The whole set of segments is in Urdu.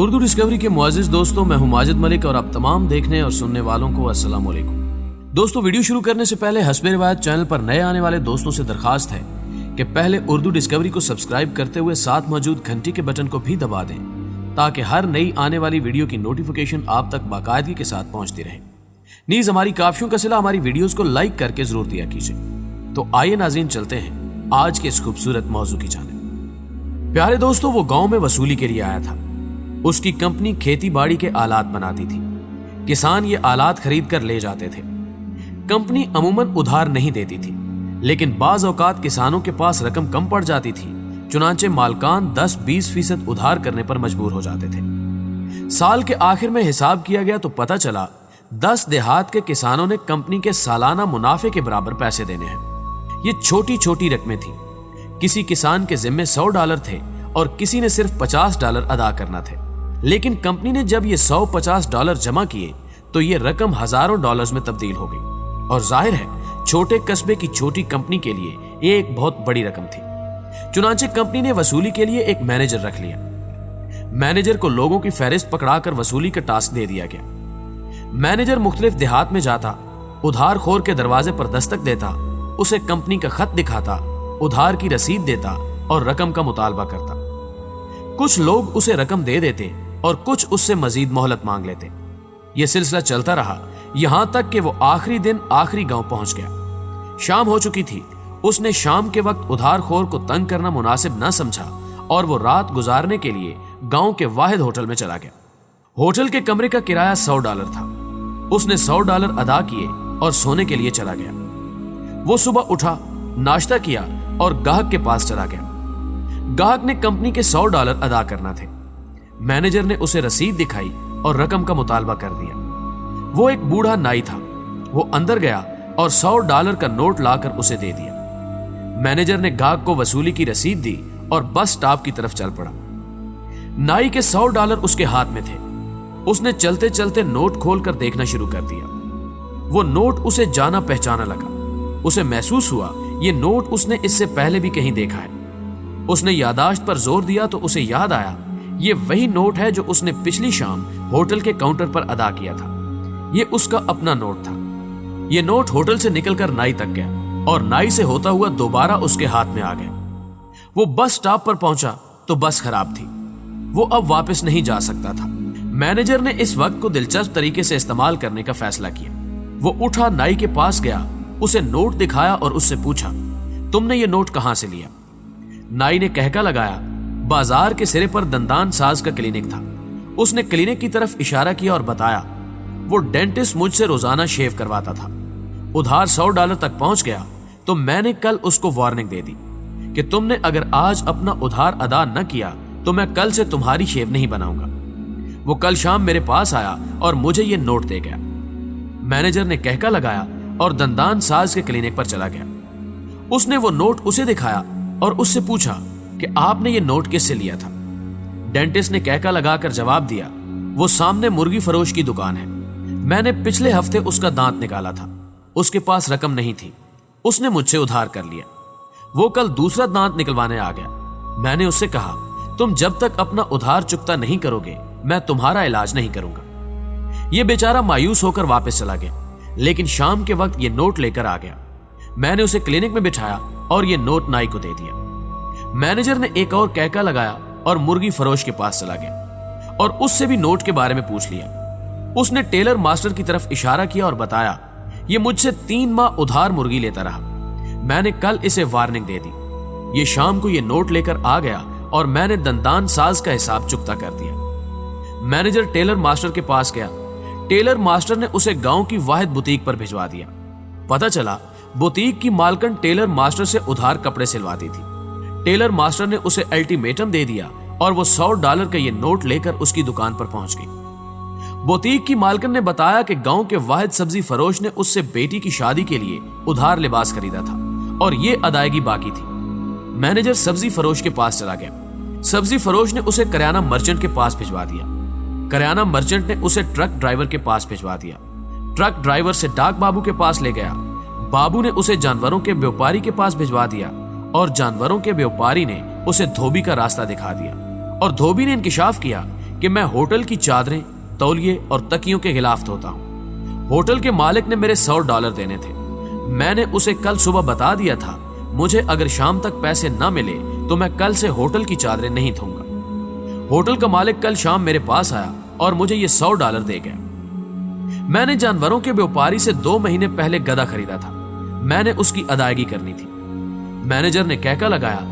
اردو ڈسکوری کے معزز دوستوں، میں ہوں ماجد ملک اور آپ تمام دیکھنے اور سننے والوں کو السلام علیکم۔ دوستوں، ویڈیو شروع کرنے سے پہلے حسب روایت چینل پر نئے آنے والے دوستوں سے درخواست ہے کہ پہلے اردو ڈسکوری کو سبسکرائب کرتے ہوئے ساتھ موجود گھنٹی کے بٹن کو بھی دبا دیں تاکہ ہر نئی آنے والی ویڈیو کی نوٹیفیکیشن آپ تک باقاعدگی کے ساتھ پہنچتی رہے۔ نیز ہماری کافیوں کا صلہ ہماری ویڈیوز کو لائک کر کے ضرور دیا کیجیے۔ تو آئیے ناظرین، چلتے ہیں آج کے اس خوبصورت موضوع کی جانب۔ پیارے دوستوں، وہ گاؤں میں وصولی کے لیے آیا تھا۔ اس کی کمپنی کھیتی باڑی کے آلات بناتی تھی۔ کسان یہ آلات خرید کر لے جاتے تھے۔ کمپنی عموماً ادھار نہیں دیتی تھی، لیکن بعض اوقات کسانوں کے پاس رقم کم پڑ جاتی تھی، چنانچہ مالکان 10-20% ادھار کرنے پر مجبور ہو جاتے تھے۔ سال کے آخر میں حساب کیا گیا تو پتہ چلا 10 دیہات کے کسانوں نے کمپنی کے سالانہ منافع کے برابر پیسے دینے ہیں۔ یہ چھوٹی چھوٹی رقمیں تھیں۔ کسی کسان کے ذمے $100 تھے اور کسی نے صرف $50 ادا کرنا تھے، لیکن کمپنی نے جب یہ $150 جمع کیے تو یہ رقم ہزاروں ڈالرز میں تبدیل ہو گئی، اور ظاہر ہے چھوٹے قصبے کی چھوٹی کمپنی کے لیے یہ ایک بہت بڑی رقم تھی۔ چنانچہ کمپنی نے وصولی کے لیے ایک مینیجر رکھ لیا۔ مینیجر کو لوگوں کی فہرست پکڑا کر وصولی کا ٹاسک دے دیا گیا۔ مینیجر مختلف دیہات میں جاتا، ادھار خور کے دروازے پر دستک دیتا، اسے کمپنی کا خط دکھاتا، ادھار کی رسید دیتا اور رقم کا مطالبہ کرتا۔ کچھ لوگ اسے رقم دے دیتے اور کچھ اس سے مزید مہلت مانگ لیتے۔ یہ سلسلہ چلتا رہا یہاں تک کہ وہ آخری دن آخری گاؤں پہنچ گیا۔ شام ہو چکی تھی۔ اس نے شام کے وقت ادھار خور کو تنگ کرنا مناسب نہ سمجھا اور وہ رات گزارنے کے لیے گاؤں کے واحد ہوٹل میں چلا گیا۔ ہوٹل کے کمرے کا کرایہ $100 تھا۔ اس نے $100 ادا کیے اور سونے کے لیے چلا گیا۔ وہ صبح اٹھا، ناشتہ کیا اور گاہک کے پاس چلا گیا۔ گاہک نے کمپنی کے $100 ادا کرنا تھے۔ مینیجر نے اسے رسید دکھائی اور رقم کا مطالبہ کر دیا۔ وہ ایک بوڑھا نائی تھا۔ وہ اندر گیا اور $100 کا نوٹ لا کر اسے دے دیا۔ مینیجر نے گاہک کو وصولی کی رسید دی اور بس سٹاپ کی طرف چل پڑا۔ نائی کے $100 اس کے ہاتھ میں تھے۔ اس نے چلتے چلتے نوٹ کھول کر دیکھنا شروع کر دیا۔ وہ نوٹ اسے جانا پہچانا لگا۔ اسے محسوس ہوا یہ نوٹ اس نے اس سے پہلے بھی کہیں دیکھا ہے۔ اس نے یادداشت پر زور دیا تو اسے یاد آیا یہ وہی نوٹ ہے جو اس نے پچھلی شام ہوٹل کے کاؤنٹر پر ادا کیا تھا۔ یہ اس کا اپنا نوٹ تھا۔ یہ نوٹ ہوٹل سے نکل کر نائی تک گیا اور نائی سے ہوتا ہوا دوبارہ اس کے ہاتھ میں آ گیا۔ وہ بس سٹاپ پر پہنچا تو بس خراب تھی۔ وہ اب واپس نہیں جا سکتا تھا۔ مینیجر نے اس وقت کو دلچسپ طریقے سے استعمال کرنے کا فیصلہ کیا۔ وہ اٹھا، نائی کے پاس گیا، اسے نوٹ دکھایا اور اس سے پوچھا، تم نے یہ نوٹ کہاں سے لیا؟ نائی نے کہکا لگایا۔ بازار کے سرے پر دندان ساز کا کلینک تھا۔ اس نے کلینک کی طرف اشارہ کیا اور بتایا، وہ ڈینٹسٹ مجھ سے روزانہ شیو کرواتا تھا۔ ادھار $100 تک پہنچ گیا تو میں نے کل اس کو وارننگ دے دی کہ تم نے اگر آج اپنا ادھار ادا نہ کیا تو میں کل سے تمہاری شیو نہیں بناؤں گا۔ وہ کل شام میرے پاس آیا اور مجھے یہ نوٹ دے گیا۔ مینیجر نے کہکا لگایا اور دندان ساز کے کلینک پر چلا گیا۔ اس نے وہ نوٹ اسے دکھایا اور اس سے پوچھا کہ آپ نے یہ نوٹ کس سے لیا تھا؟ ڈینٹسٹ نے کہکا لگا کر جواب دیا، وہ سامنے مرغی فروش کی دکان ہے۔ میں نے پچھلے ہفتے اس کا دانت نکالا تھا۔ اس کے پاس رقم نہیں تھی۔ اس نے مجھ سے ادھار کر لیا۔ وہ کل دوسرا دانت نکلوانے آ گیا۔ میں نے اس سے کہا، تم جب تک اپنا ادھار چکتا نہیں کرو گے میں تمہارا علاج نہیں کروں گا۔ یہ بیچارہ مایوس ہو کر واپس چلا گیا، لیکن شام کے وقت یہ نوٹ لے کر آ گیا۔ میں نے اسے کلینک میں بٹھایا اور یہ نوٹ نائی کو دے دیا۔ مینیجر نے ایک اور کہکا لگایا اور مرغی فروش کے پاس چلا گیا اور اس سے بھی نوٹ کے بارے میں پوچھ لیا۔ اس نے ٹیلر ماسٹر کی طرف اشارہ کیا اور بتایا، یہ مجھ سے 3 ماہ ادھار مرغی لیتا رہا۔ میں نے کل اسے وارننگ دے دی۔ یہ شام کو یہ نوٹ لے کر آ گیا اور میں نے دندان ساز کا حساب چکتا کر دیا۔ مینیجر ٹیلر ماسٹر کے پاس گیا۔ ٹیلر ماسٹر نے اسے گاؤں کی واحد بوتیک پر بھجوا دیا۔ پتہ چلا بوتیک کی مالکن ٹیلر ماسٹر سے ادھار کپڑے سلواتی تھی۔ ٹیلر ماسٹر نے اسے الٹیمیٹم دے دیا اور وہ $100 کا یہ نوٹ لے کر اس کی دکان پر پہنچ گئی۔ بوتیک کی مالکن نے بتایا کہ گاؤں کے واحد سبزی فروش نے اس سے بیٹی کی شادی کے لیے ادھار لباس خریدا تھا اور یہ ادائیگی باقی تھی۔ مینیجر سبزی فروش کے پاس چلا گیا۔ سبزی فروش نے اسے کریانہ مرچنٹ کے پاس بھجوا دیا۔ کریانہ مرچنٹ نے اسے ٹرک ڈرائیور کے پاس بھجوا دیا۔ ٹرک ڈرائیور سے ڈاک بابو کے پاس لے گیا۔ بابو نے اسے جانوروں کے بیوپاری کے پاس بھجوا دیا اور جانوروں کے بیوپاری نے اسے دھوبی کا راستہ دکھا دیا اور دھوبی نے انکشاف کیا کہ میں ہوٹل کی چادریں، تولیے اور تکیوں کے غلاف دھوتا ہوں۔ ہوٹل کے مالک نے میرے $100 دینے تھے۔ میں نے اسے کل صبح بتا دیا تھا مجھے اگر شام تک پیسے نہ ملے تو میں کل سے ہوٹل کی چادریں نہیں دھوں گا۔ ہوٹل کا مالک کل شام میرے پاس آیا اور مجھے یہ $100 دے گیا۔ میں نے جانوروں کے بیوپاری سے 2 مہینے پہلے گدھا خریدا تھا۔ میں نے اس کی ادائیگی کرنی تھی۔ مینیجر نے کہکا لگایا،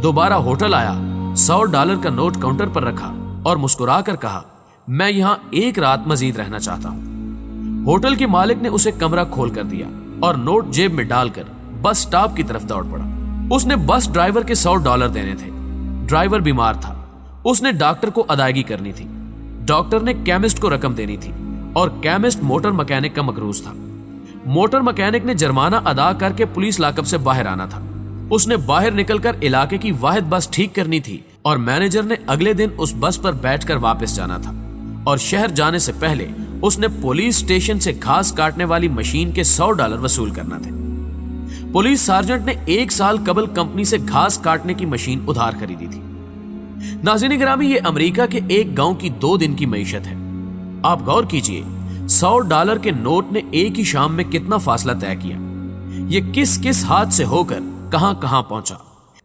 دوبارہ ہوٹل آیا، $100 کا نوٹ کاؤنٹر پر رکھا اور مسکرا کر کہا، میں یہاں 1 رات مزید رہنا چاہتا ہوں۔ ہوٹل کے مالک نے اسے کمرہ کھول کر دیا اور نوٹ جیب میں ڈال کر بس سٹاپ کی طرف دوڑ پڑا۔ اس نے بس ڈرائیور کے $100 دینے تھے۔ ڈرائیور بیمار تھا، اس نے ڈاکٹر کو ادائیگی کرنی تھی۔ ڈاکٹر نے کیمسٹ کو رقم دینی تھی اور کیمسٹ موٹر مکینک کا مقروض تھا۔ موٹر مکینک نے جرمانہ ادا کر کے پولیس لاکپ سے باہر آنا تھا۔ اس نے باہر نکل کر علاقے کی واحد بس ٹھیک کرنی تھی اور مینیجر نے اگلے دن اس بس پر بیٹھ کر واپس جانا تھا، اور شہر جانے سے پہلے اس نے پولیس اسٹیشن سے گھاس کاٹنے والی مشین کے $100 وصول کرنا تھے۔ پولیس سارجنٹ نے 1 سال قبل کمپنی سے گھاس کاٹنے کی مشین ادھار خریدی تھی۔ ناظرین گرامی، یہ امریکہ کے ایک گاؤں کی 2 دن کی معیشت ہے۔ آپ غور کیجئے، $100 کے نوٹ نے ایک ہی شام میں کتنا فاصلہ طے کیا۔ یہ کس کس ہاتھ سے ہو کر کہاں کہاں پہنچا،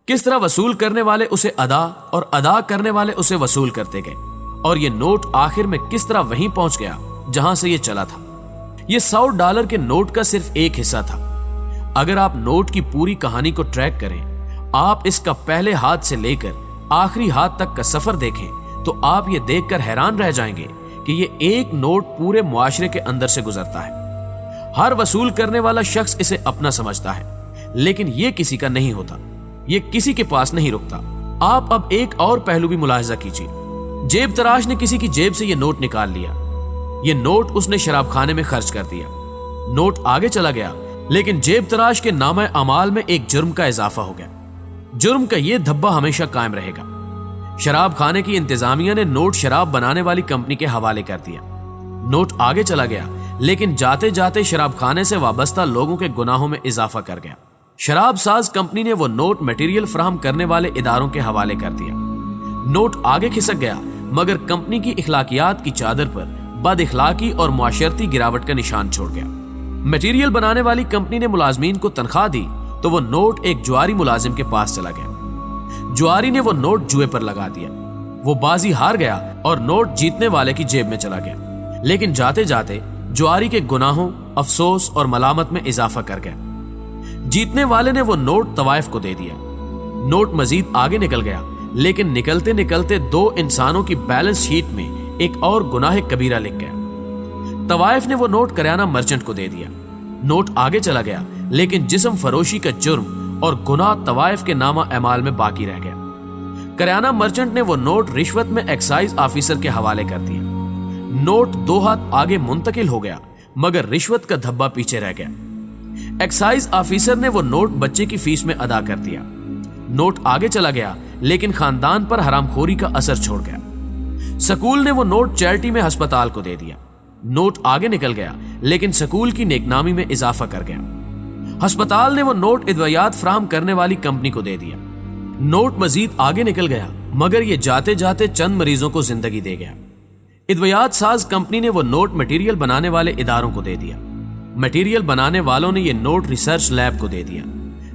کس طرح وصول کرنے والے اسے ادا اور ادا کرنے والے اسے وصول کرتے گئے، اور یہ نوٹ آخر میں کس طرح وہیں پہنچ گیا جہاں سے یہ چلا تھا۔ یہ $100 کے نوٹ کا صرف ایک حصہ تھا۔ اگر آپ نوٹ کی پوری کہانی کو ٹریک کریں، آپ اس کا پہلے ہاتھ سے لے کر آخری ہاتھ تک کا سفر دیکھیں، تو آپ یہ دیکھ کر حیران رہ جائیں گے کہ یہ ایک نوٹ پورے معاشرے کے اندر سے گزرتا ہے۔ ہر وصول کرنے والا شخص اسے اپنا سمجھتا ہے، لیکن یہ کسی کا نہیں ہوتا، یہ کسی کے پاس نہیں رکتا۔ آپ اب ایک اور پہلو بھی ملاحظہ کیجیے۔ جیب تراش نے کسی کی جیب سے یہ نوٹ نکال لیا۔ یہ نوٹ اس نے شراب خانے میں خرچ کر دیا۔ نوٹ آگے چلا گیا، لیکن جیب تراش کے نامہ اعمال میں ایک جرم کا اضافہ ہو گیا۔ جرم کا یہ دھبا ہمیشہ قائم رہے گا۔ شراب خانے کی انتظامیہ نے نوٹ شراب بنانے والی کمپنی کے حوالے کر دیا۔ نوٹ آگے چلا گیا، لیکن جاتے جاتے شراب خانے سے وابستہ لوگوں کے گناہوں میں اضافہ کر گیا۔ شراب ساز کمپنی نے وہ نوٹ مٹیریل فراہم کرنے والے اداروں کے حوالے کر دیا۔ نوٹ آگے کھسک گیا، مگر کمپنی کی اخلاقیات کی چادر پر بد اخلاقی اور معاشرتی گراوٹ کا نشان چھوڑ گیا۔ مٹیریل بنانے والی کمپنی نے ملازمین کو تنخواہ دی تو وہ نوٹ ایک جواری ملازم کے پاس چلا گیا۔ جواری نے وہ نوٹ جوئے پر لگا دیا۔ وہ بازی ہار گیا اور نوٹ جیتنے والے کی جیب میں چلا گیا، لیکن جاتے جاتے جواری کے گناہوں، افسوس اور ملامت میں اضافہ کر گیا۔ جیتنے والے نے وہ نوٹ طوائف کو دے دیا۔ نوٹ مزید آگے نکل گیا، لیکن نکلتے نکلتے 2 انسانوں کی بیلنس شیٹ میں ایک اور گناہ کبیرہ لکھ گیا۔ طوائف نے وہ نوٹ کریانہ مرچنٹ کو دے دیا۔ نوٹ آگے چلا گیا، لیکن جسم فروشی کا جرم اور گناہ طوائف کے نامہ اعمال میں باقی رہ گیا۔ کریانہ مرچنٹ نے وہ نوٹ رشوت میں ایکسائز آفیسر کے حوالے کر دیا۔ نوٹ 2 ہاتھ آگے منتقل ہو گیا، مگر رشوت کا دھبا پیچھے رہ گیا۔ ایکسائز آفیسر نے وہ نوٹ بچے کی فیس میں ادا کر دیا۔ نوٹ آگے چلا گیا، لیکن خاندان پر حرام خوری کا اثر چھوڑ گیا۔ سکول نے وہ نوٹ چیریٹی میں ہسپتال کو دے دیا۔ نوٹ آگے نکل گیا، لیکن سکول کی نیکنامی میں اضافہ کر گیا۔ ہسپتال نے وہ نوٹ ادویات فراہم کرنے والی کمپنی کو دے دیا۔ نوٹ مزید آگے نکل گیا، مگر یہ جاتے جاتے چند مریضوں کو زندگی دے گیا۔ ادویات ساز کمپنی نے وہ نوٹ مٹیریل بنانے والے اداروں کو دے دیا۔ مٹیریل بنانے والوں نے یہ نوٹ ریسرچ لیب کو دے دیا۔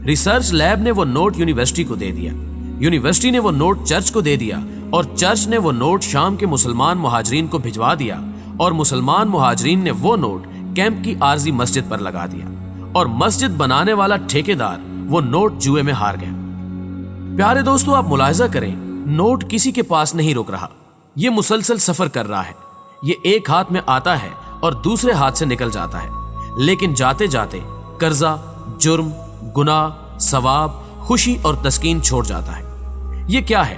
ریسرچ لیب نے وہ نوٹ یونیورسٹی کو دے دیا۔ یونیورسٹی نے وہ نوٹ چرچ کو دے دیا، اور چرچ نے وہ نوٹ شام کے مسلمان مہاجرین کو بھجوا دیا، اور مسلمان مہاجرین نے وہ نوٹ کیمپ کی عارضی مسجد پر لگا دیا، اور مسجد بنانے والا ٹھیکیدار وہ نوٹ جوئے میں ہار گیا۔ پیارے دوستو، آپ ملاحظہ کریں، نوٹ کسی کے پاس نہیں رک رہا، یہ مسلسل سفر کر رہا ہے۔ یہ ایک ہاتھ میں آتا ہے اور دوسرے ہاتھ سے نکل جاتا ہے، لیکن جاتے جاتے قرضہ، جرم، گناہ، ثواب، خوشی اور تسکین چھوڑ جاتا ہے۔ یہ کیا ہے؟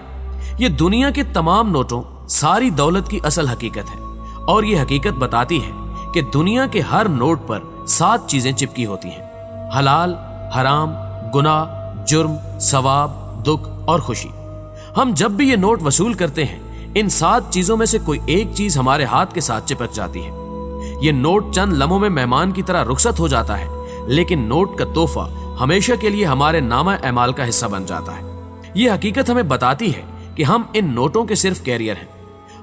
یہ دنیا کے تمام نوٹوں، ساری دولت کی اصل حقیقت ہے، اور یہ حقیقت بتاتی ہے کہ دنیا کے ہر نوٹ پر 7 چیزیں چپکی ہوتی ہیں: حلال، حرام، گناہ، جرم، ثواب، دکھ اور خوشی۔ ہم جب بھی یہ نوٹ وصول کرتے ہیں، ان 7 چیزوں میں سے کوئی ایک چیز ہمارے ہاتھ کے ساتھ چپک جاتی ہے۔ یہ نوٹ چند لمحوں میں مہمان کی طرح رخصت ہو جاتا ہے، لیکن نوٹ کا تحفہ ہمیشہ کے لیے ہمارے نامہ اعمال کا حصہ بن جاتا ہے۔ یہ حقیقت ہمیں بتاتی ہے کہ ہم ان نوٹوں کے صرف کیریئر ہیں۔